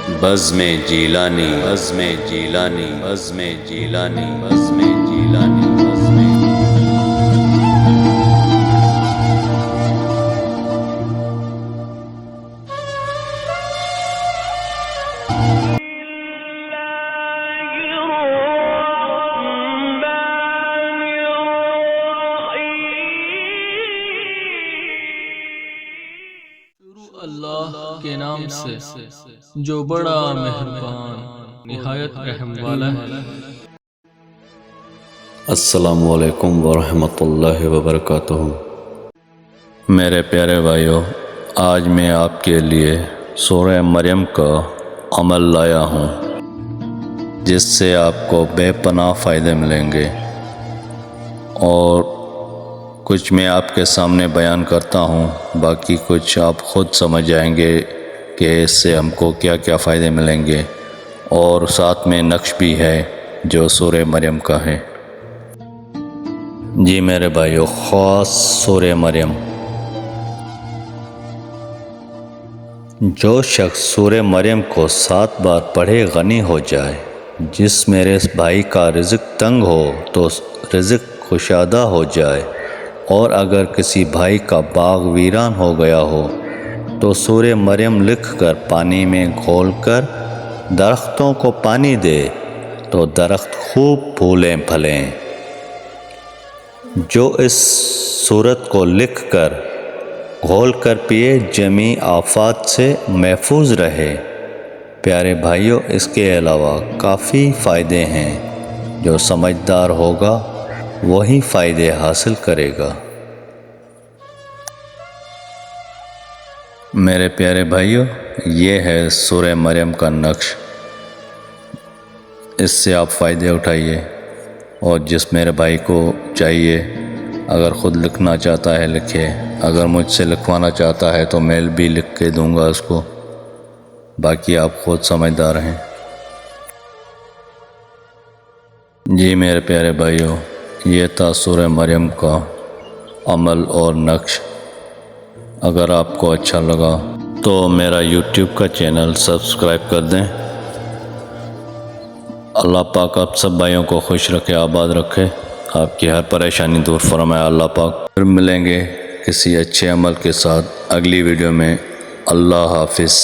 بزم جیلانی بزم جیلانی بزم جیلانی بزم جیلانی بزم اللہ کے نام سے جو بڑا مہربان نہایت رحم والا ہے۔ السلام علیکم ورحمۃ اللہ وبرکاتہ۔ میرے پیارے بھائیو، آج میں آپ کے لیے سورہ مریم کا عمل لایا ہوں جس سے آپ کو بے پناہ فائدے ملیں گے، اور کچھ میں آپ کے سامنے بیان کرتا ہوں، باقی کچھ آپ خود سمجھ جائیں گے کہ اس سے ہم کو کیا کیا فائدے ملیں گے، اور ساتھ میں نقش بھی ہے جو سورہ مریم کا ہے۔ جی میرے بھائیو، خاص سورہ مریم، جو شخص سورہ مریم کو 7 بار پڑھے غنی ہو جائے۔ جس میرے بھائی کا رزق تنگ ہو تو رزق کشادہ ہو جائے، اور اگر کسی بھائی کا باغ ویران ہو گیا ہو تو سورہ مریم لکھ کر پانی میں گھول کر درختوں کو پانی دے تو درخت خوب پھولیں پھلیں۔ جو اس سورت کو لکھ کر گھول کر پیے جمیع آفات سے محفوظ رہے۔ پیارے بھائیوں، اس کے علاوہ کافی فائدے ہیں، جو سمجھدار ہوگا وہی فائدے حاصل کرے گا۔ میرے پیارے بھائیوں، یہ ہے سورہ مریم کا نقش، اس سے آپ فائدے اٹھائیے، اور جس میرے بھائی کو چاہیے، اگر خود لکھنا چاہتا ہے لکھے، اگر مجھ سے لکھوانا چاہتا ہے تو میل بھی لکھ کے دوں گا اس کو، باقی آپ خود سمجھدار ہیں۔ جی میرے پیارے بھائیوں، یہ تھا سورہ مریم کا عمل اور نقش۔ اگر آپ کو اچھا لگا تو میرا یوٹیوب کا چینل سبسکرائب کر دیں۔ اللہ پاک آپ سب بھائیوں کو خوش رکھے، آباد رکھے، آپ کی ہر پریشانی دور فرمائے اللہ پاک۔ پھر ملیں گے کسی اچھے عمل کے ساتھ اگلی ویڈیو میں۔ اللہ حافظ۔